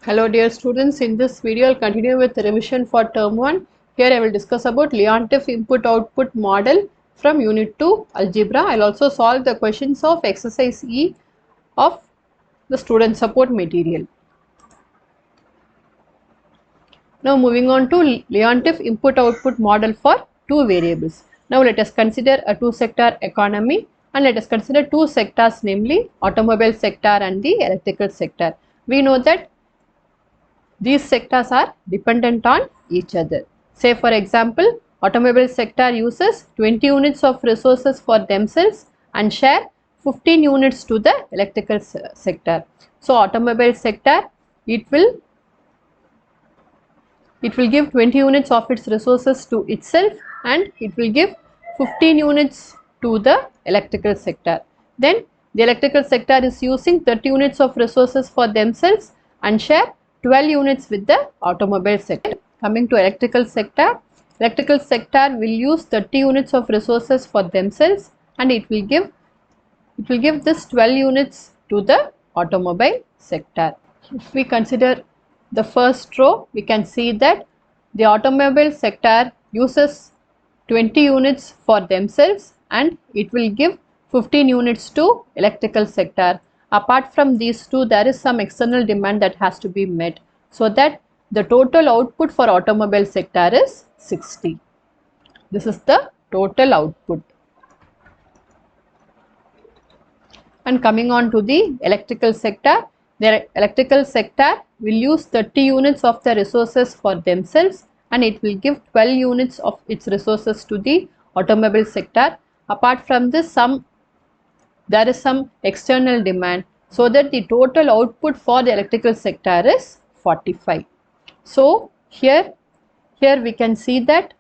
Hello dear students, in this video I'll continue with the revision for term 1. Here I will discuss about Leontief input-output model from unit 2 algebra. I'll also solve the questions of exercise E of the student support material. Now moving on to Leontief input-output model for two variables. Now let us consider a two-sector economy and let us consider two sectors, namely automobile sector and the electrical sector. We know that these sectors are dependent on each other. Say for example, automobile sector uses 20 units of resources for themselves and share 15 units to the electrical sector. So automobile sector, it will give 20 units of its resources to itself and it will give 15 units to the electrical sector. Then the electrical sector is using 30 units of resources for themselves and share 12 units with the automobile sector. Coming to electrical sector will use 30 units of resources for themselves and it will give this 12 units to the automobile sector. If we consider the first row, we can see that the automobile sector uses 20 units for themselves and it will give 15 units to electrical sector. Apart from these two, there is some external demand that has to be met, so that the total output for automobile sector is 60. This is the total output. And coming on to the electrical sector will use 30 units of the resources for themselves and it will give 12 units of its resources to the automobile sector. Apart from this, there is some external demand, so that the total output for the electrical sector is 45. So here we can see that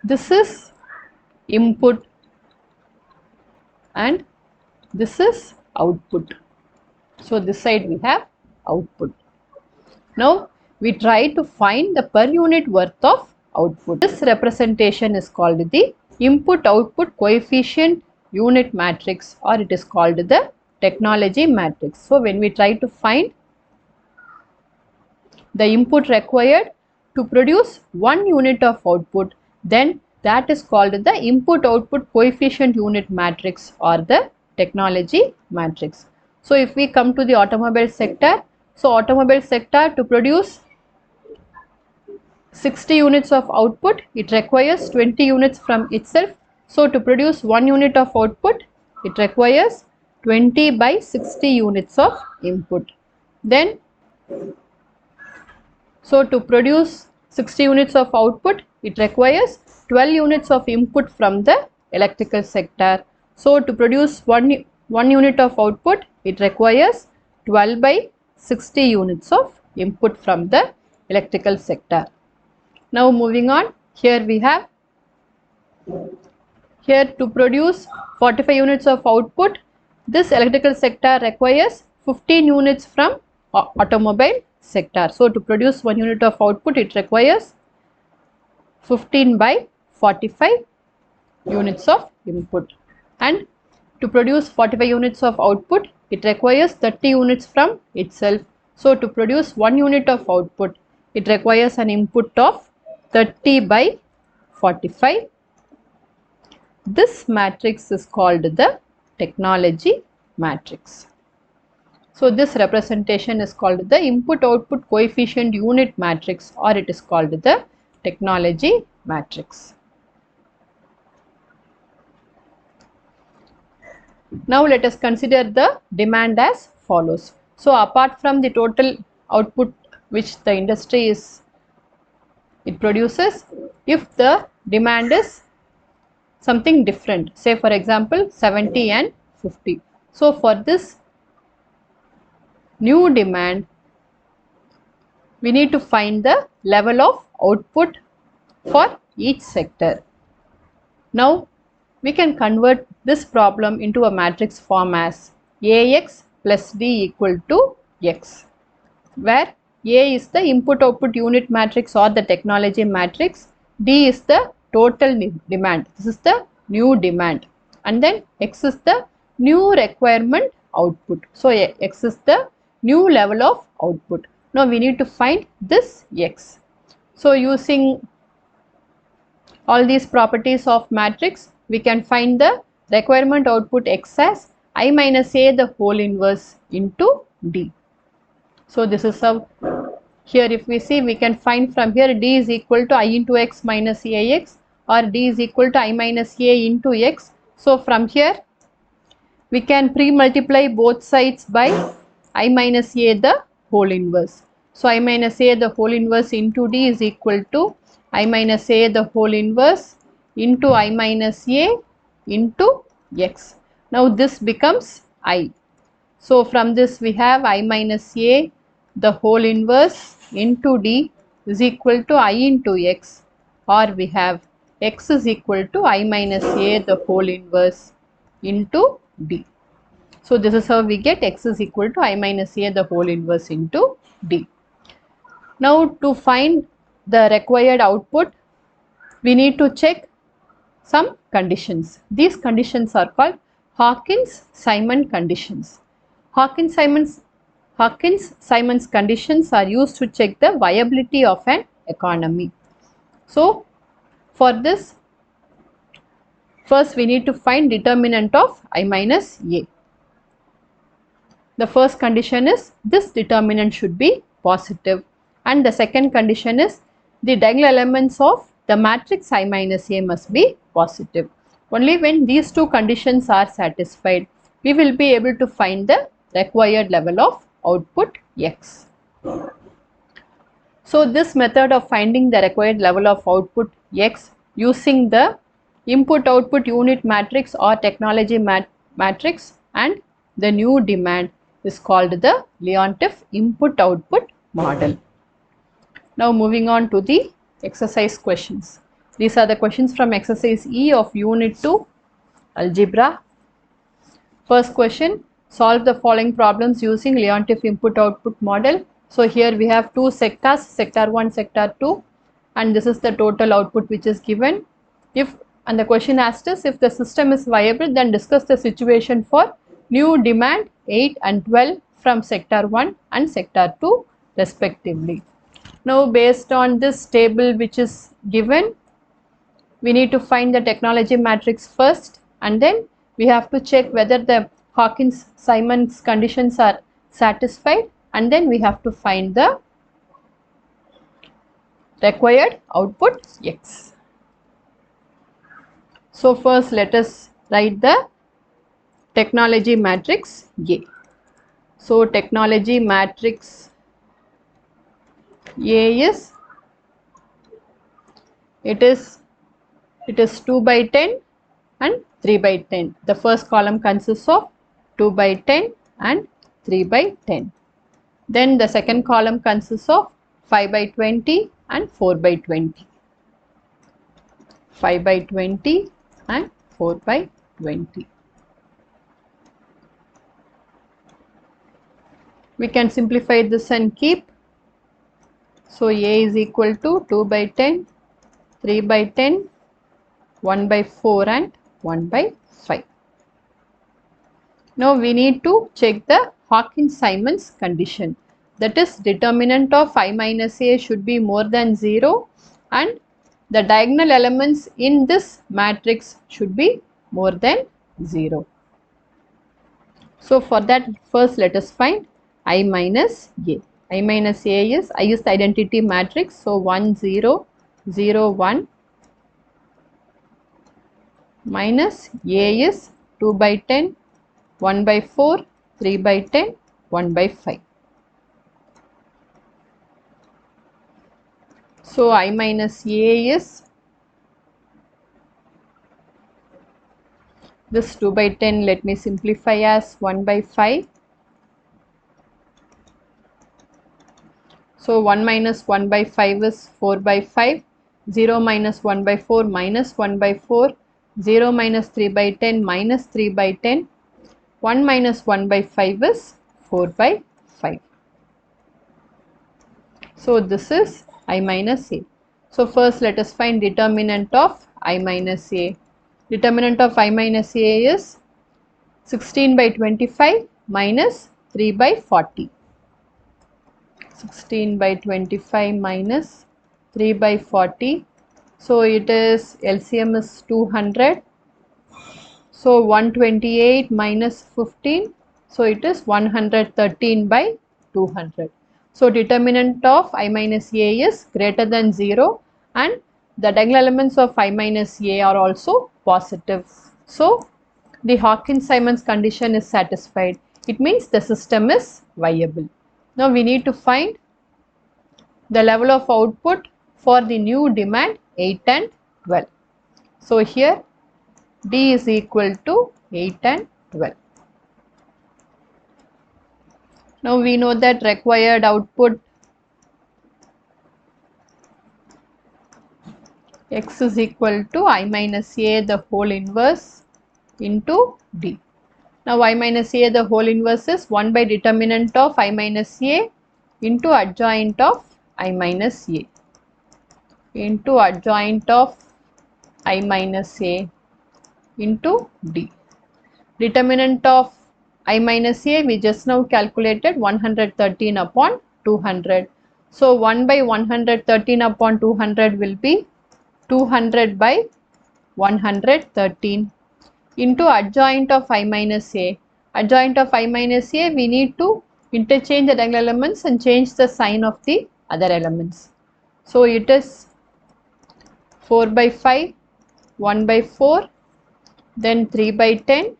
this is input and this is output. So this side we have output. Now we try to find the per unit worth of output. This representation is called the input-output coefficient unit matrix, or it is called the technology matrix. So when we try to find the input required to produce 1 unit of output, then that is called the input-output coefficient unit matrix or the technology matrix. So if we come to the automobile sector, so automobile sector, to produce 60 units of output, it requires 20 units from itself. So to produce 1 unit of output, it requires 20 by 60 units of input. Then, so to produce 60 units of output, it requires 12 units of input from the electrical sector. So to produce 1 unit of output, it requires 12 by 60 units of input from the electrical sector. Now moving on, here we have, here to produce 45 units of output, this electrical sector requires 15 units from automobile sector. So to produce 1 unit of output, it requires 15 by 45 units of input, and to produce 45 units of output, it requires 30 units from itself. So to produce 1 unit of output, it requires an input of 30 by 45. This matrix is called the technology matrix. So this representation is called the input-output coefficient unit matrix, or it is called the technology matrix. Now let us consider the demand as follows. So apart from the total output which the industry it produces, if the demand is something different, say for example 70 and 50. So for this new demand, we need to find the level of output for each sector. Now we can convert this problem into a matrix form as Ax plus D equal to X, where A is the input-output unit matrix or the technology matrix, D is the total demand, this is the new demand, and then X is the new requirement output. So x is the new level of output. Now we need to find this x. So using all these properties of matrix, we can find the requirement output x as I minus a the whole inverse into d. So this is how, here if we see, we can find from here d is equal to I into x minus ax, or d is equal to I minus a into x. So from here we can pre-multiply both sides by I minus a the whole inverse. So I minus a the whole inverse into d is equal to I minus a the whole inverse into I minus a into x. Now this becomes I. So from this we have I minus a the whole inverse into d is equal to I into x, or we have x is equal to I minus a the whole inverse into d. So this is how we get x is equal to I minus a the whole inverse into d. Now to find the required output, we need to check some conditions. These conditions are called Hawkins-Simon conditions. Hawkins-Simon's conditions are used to check the viability of an economy. So for this, first we need to find determinant of I minus a. The first condition is this determinant should be positive, and the second condition is the diagonal elements of the matrix I minus a must be positive. Only when these two conditions are satisfied, we will be able to find the required level of output x. So this method of finding the required level of output x using the input output unit matrix or technology matrix and the new demand is called the Leontief input output model. Now moving on to the exercise questions. These are the questions from exercise E of unit 2 algebra. First question, solve the following problems using Leontief input output model. So here we have two sectors, sector 1, sector 2, and this is the total output which is given. And the question asked us, if the system is viable, then discuss the situation for new demand 8 and 12 from sector 1 and sector 2 respectively. Now based on this table which is given, we need to find the technology matrix first, and then we have to check whether the Hawkins-Simon's conditions are satisfied, and then we have to find the required output x. So first let us write the technology matrix A. So technology matrix A is, it is 2 by 10 and 3 by 10. The first column consists of 2 by 10 and 3 by 10. Then the second column consists of 5 by 20 and 4 by 20. 5 by 20 and 4 by 20. We can simplify this and keep. So A is equal to 2 by 10, 3 by 10, 1 by 4 and 1 by 5. Now we need to check the Hawkins-Simon's condition. That is, determinant of I minus a should be more than 0 and the diagonal elements in this matrix should be more than 0. So for that, first let us find I minus a. I minus a is, I is the identity matrix, so 1 0 0 1 minus a is 2 by 10, 1 by 4, 3 by 10, 1 by 5. So I minus a is this 2 by 10, let me simplify as 1 by 5. So 1 minus 1 by 5 is 4 by 5, 0 minus 1 by 4 minus 1 by 4, 0 minus 3 by 10 minus 3 by 10, 1 minus 1 by 5 is 4 by 5. So this is I minus a. So first let us find determinant of I minus a. Determinant of I minus a is 16 by 25 minus 3 by 40. 16 by 25 minus 3 by 40. So it is LCM is 200. So 128 minus 15. So it is 113 by 200. So determinant of I minus A is greater than 0 and the diagonal elements of I minus A are also positive. So the Hawkins-Simons condition is satisfied. It means the system is viable. Now we need to find the level of output for the new demand 8 and 12. So here D is equal to 8 and 12. Now we know that required output X is equal to I minus A the whole inverse into D. Now I minus A the whole inverse is 1 by determinant of I minus A into adjoint of I minus A into adjoint of I minus A into D. Determinant of I minus A we just now calculated 113 upon 200. So 1 by 113 upon 200 will be 200 by 113 into adjoint of I minus A. Adjoint of I minus A we need to interchange the diagonal elements and change the sign of the other elements. So it is 4 by 5, 1 by 4, then 3 by 10,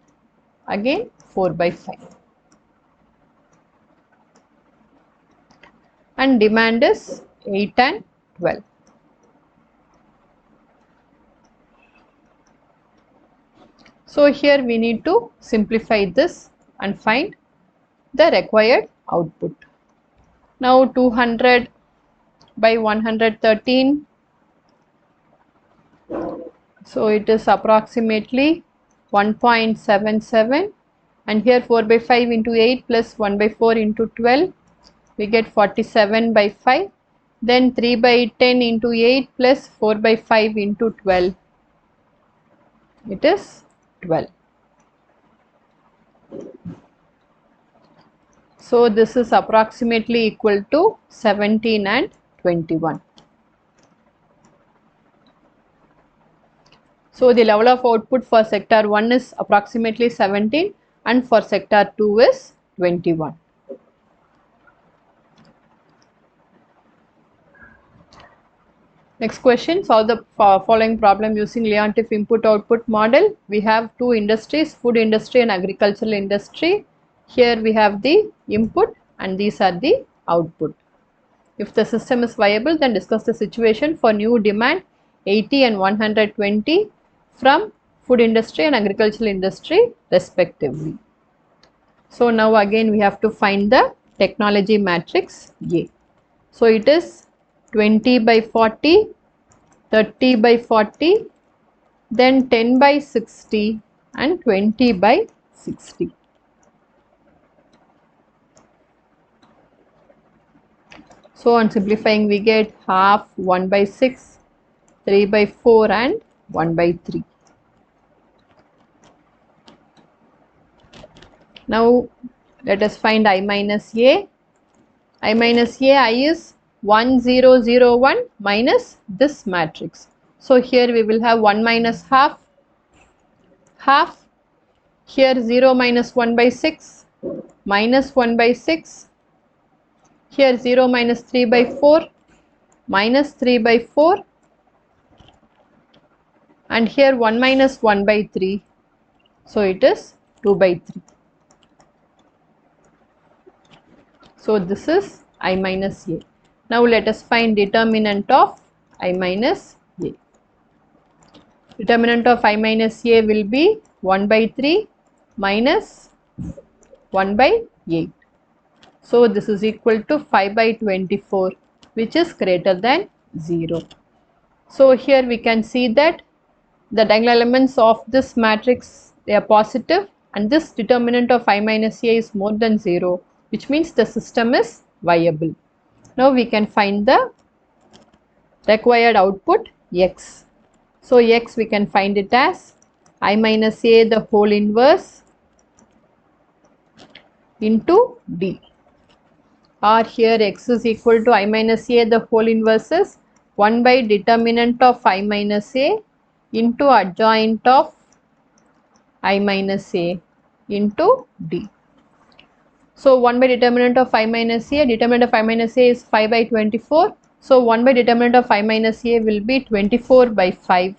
again 4 by 5. And demand is 8 and 12. So here we need to simplify this and find the required output. Now 200 by 113. So it is approximately 1.77 and here 4 by 5 into 8 plus 1 by 4 into 12 we get 47 by 5. Then 3 by 10 into 8 plus 4 by 5 into 12. It is 12. So this is approximately equal to 17 and 21. So the level of output for sector 1 is approximately 17 and for sector 2 is 21. Next question, solve the following problem using Leontief input-output model. We have two industries, food industry and agricultural industry. Here we have the input and these are the output. If the system is viable, then discuss the situation for new demand 80 and 120 from food industry and agricultural industry respectively. So now again we have to find the technology matrix A. So it is 20 by 40, 30 by 40, then 10 by 60 and 20 by 60. So on simplifying we get half, 1 by 6, 3 by 4 and 1 by 3. Now let us find I minus A. I minus A, I is 1 0 0 1 minus this matrix. So here we will have 1 minus half, half, here 0 minus 1 by 6, minus 1 by 6, here 0 minus 3 by 4, minus 3 by 4 and here 1 minus 1 by 3. So it is 2 by 3. So this is I minus A. Now let us find determinant of I minus A. Determinant of I minus A will be 1 by 3 minus 1 by 8. So this is equal to 5 by 24 which is greater than 0. So here we can see that the diagonal elements of this matrix they are positive and this determinant of I minus A is more than 0 which means the system is viable. Now we can find the required output X. So X we can find it as I minus A the whole inverse into D. Or here x is equal to I minus a, the whole inverse is 1 by determinant of I minus a into adjoint of I minus a into D. So 1 by determinant of I minus a, determinant of I minus a is 5 by 24. So 1 by determinant of I minus a will be 24 by 5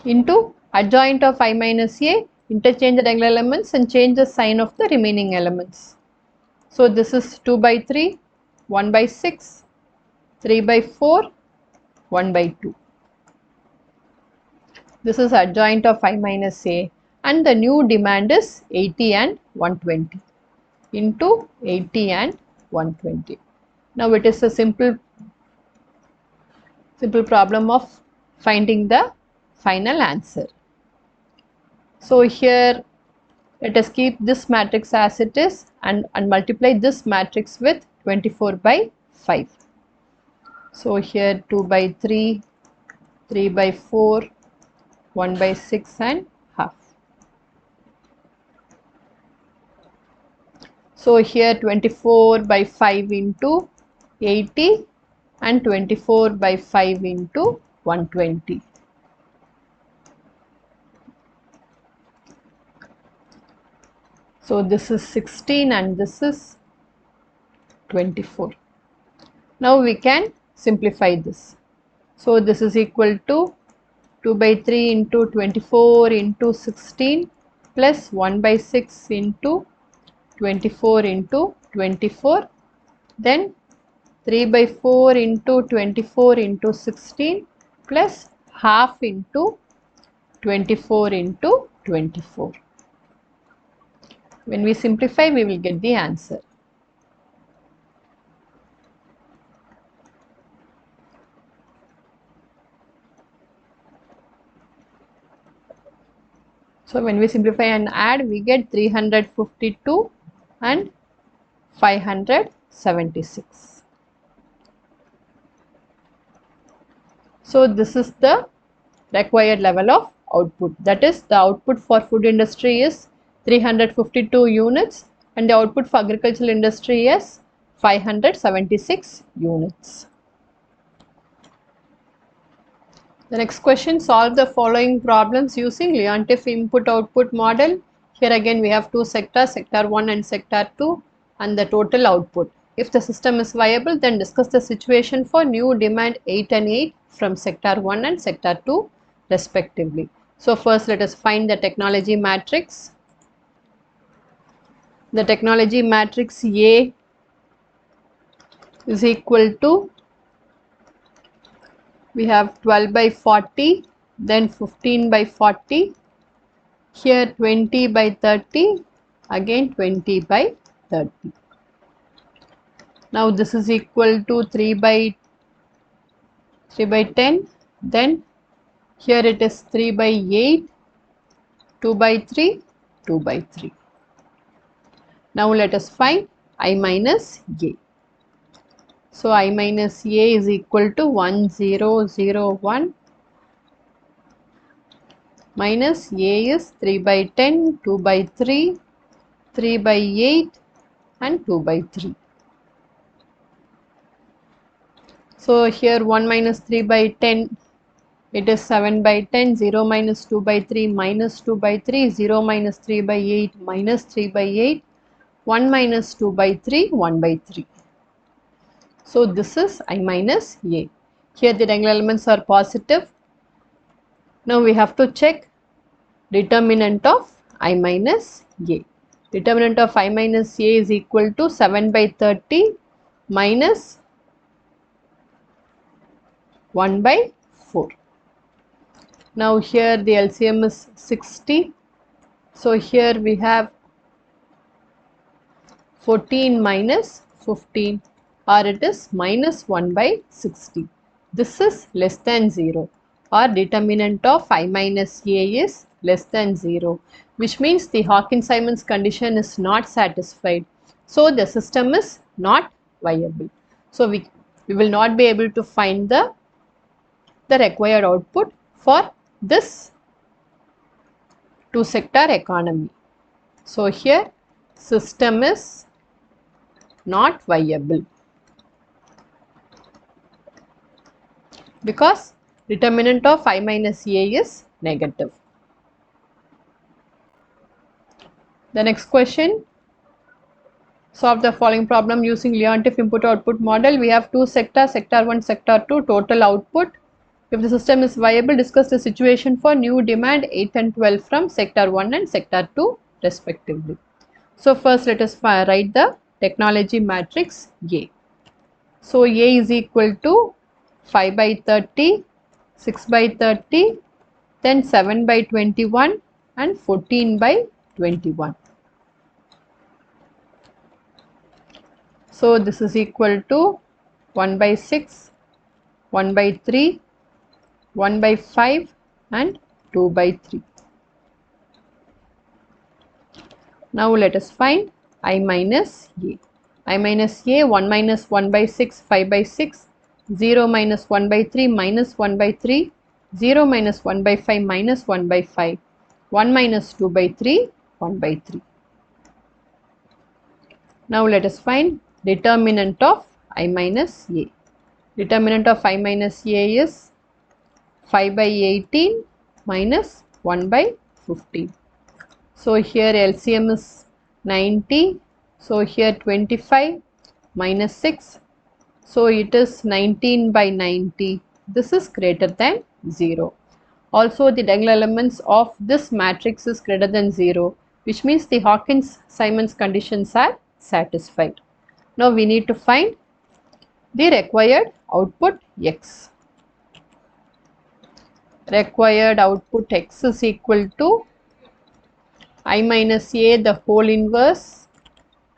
into adjoint of I minus a, interchange the diagonal elements and change the sign of the remaining elements. So this is 2 by 3, 1 by 6, 3 by 4, 1 by 2. This is adjoint of I minus a, and the new demand is 80 and 120 into 80 and 120. Now it is a simple problem of finding the final answer. So here let us keep this matrix as it is and multiply this matrix with 24 by 5. So here 2 by 3, 3 by 4, 1 by 6 and half. So here 24 by 5 into 80 and 24 by 5 into 120. So this is 16 and this is 24. Now we can simplify this. So this is equal to 2 by 3 into 24 into 16 plus 1 by 6 into 24 into 24, then 3 by 4 into 24 into 16 plus half into 24 into 24. When we simplify, we will get the answer. So when we simplify and add, we get 352 and 576. So this is the required level of output. That is, the output for food industry is 352 units and the output for agricultural industry is 576 units. The next question, solve the following problems using Leontief input-output model. Here again we have two sectors, sector 1 and sector 2, and the total output. If the system is viable, then discuss the situation for new demand 8 and 8 from sector 1 and sector 2 respectively. So first let us find the technology matrix. The technology matrix A is equal to, we have 12 by 40, then 15 by 40, here 20 by 30, again 20 by 30. Now this is equal to 3 by 10, then here it is 3 by 8, 2 by 3, 2 by 3. Now let us find I minus A. So I minus A is equal to 1001 minus A is 3 by 10, 2 by 3, 3 by 8 and 2 by 3. So here 1 minus 3 by 10, it is 7 by 10, 0 minus 2 by 3 minus 2 by 3, 0 minus 3 by 8 minus 3 by 8, 1 minus 2 by 3, 1 by 3. So this is I minus A. Here the diagonal elements are positive. Now we have to check determinant of I minus A. Determinant of I minus A is equal to 7 by 30 minus 1 by 4. Now here the LCM is 60. So here we have 14 minus 15, or it is minus 1 by 60. This is less than 0, or determinant of I minus A is less than 0, which means the Hawkins-Simons condition is not satisfied. So the system is not viable. So we will not be able to find the required output for this two-sector economy. So here system is not viable because determinant of I minus A is negative. The next question, solve the following problem using Leontief input output model. We have two sectors, sector 1, sector 2, total output. If the system is viable, discuss the situation for new demand 8 and 12 from sector 1 and sector 2 respectively. So first let us write the technology matrix A. So A is equal to 5 by 30, 6 by 30, then 7 by 21 and 14 by 21. So this is equal to 1 by 6, 1 by 3, 1 by 5 and 2 by 3. Now let us find I minus A. I minus A, 1 minus 1 by 6, 5 by 6, 0 minus 1 by 3, minus 1 by 3, 0 minus 1 by 5, minus 1 by 5, 1 minus 2 by 3, 1 by 3. Now let us find determinant of I minus A. Determinant of I minus A is 5 by 18 minus 1 by 15. So here LCM is 90. So here 25 minus 6. So it is 19 by 90. This is greater than 0. Also the diagonal elements of this matrix is greater than 0, which means the Hawkins-Simons conditions are satisfied. Now we need to find the required output X. Required output X is equal to I minus A the whole inverse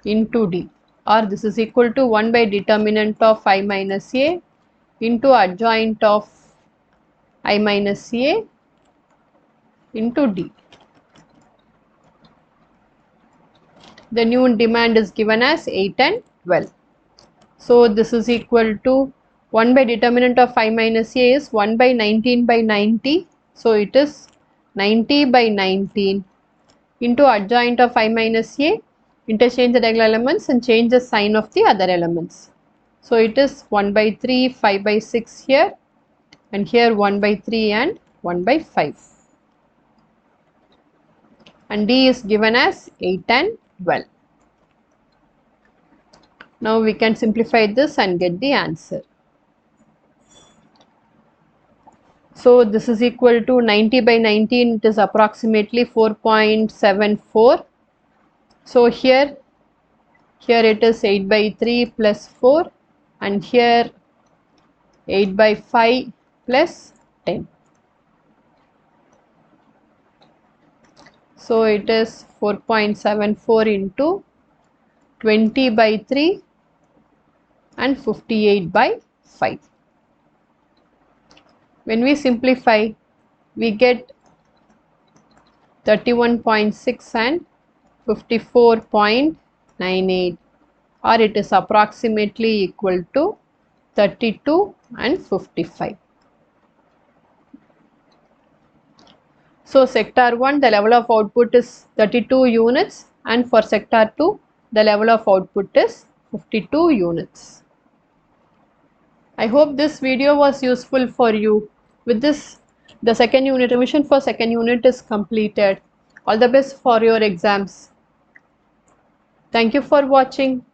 into D, or this is equal to 1 by determinant of I minus A into adjoint of I minus A into D. The new demand is given as 8 and 12. So this is equal to 1 by determinant of I minus A is 1 by 19 by 90. So it is 90 by 19 into adjoint of I minus A, interchange the diagonal elements and change the sign of the other elements. So it is 1 by 3, 5 by 6 here, and here 1 by 3 and 1 by 5. And D is given as 8 and 12. Now we can simplify this and get the answer. So this is equal to 90 by 19, it is approximately 4.74. So here it is 8 by 3 plus 4, and here 8 by 5 plus 10. So it is 4.74 into 20 by 3 and 58 by 5. When we simplify, we get 31.6 and 54.98, or it is approximately equal to 32 and 55. So sector 1, the level of output is 32 units, and for sector 2, the level of output is 52 units. I hope this video was useful for you. With this, the second unit, revision for second unit is completed. All the best for your exams. Thank you for watching.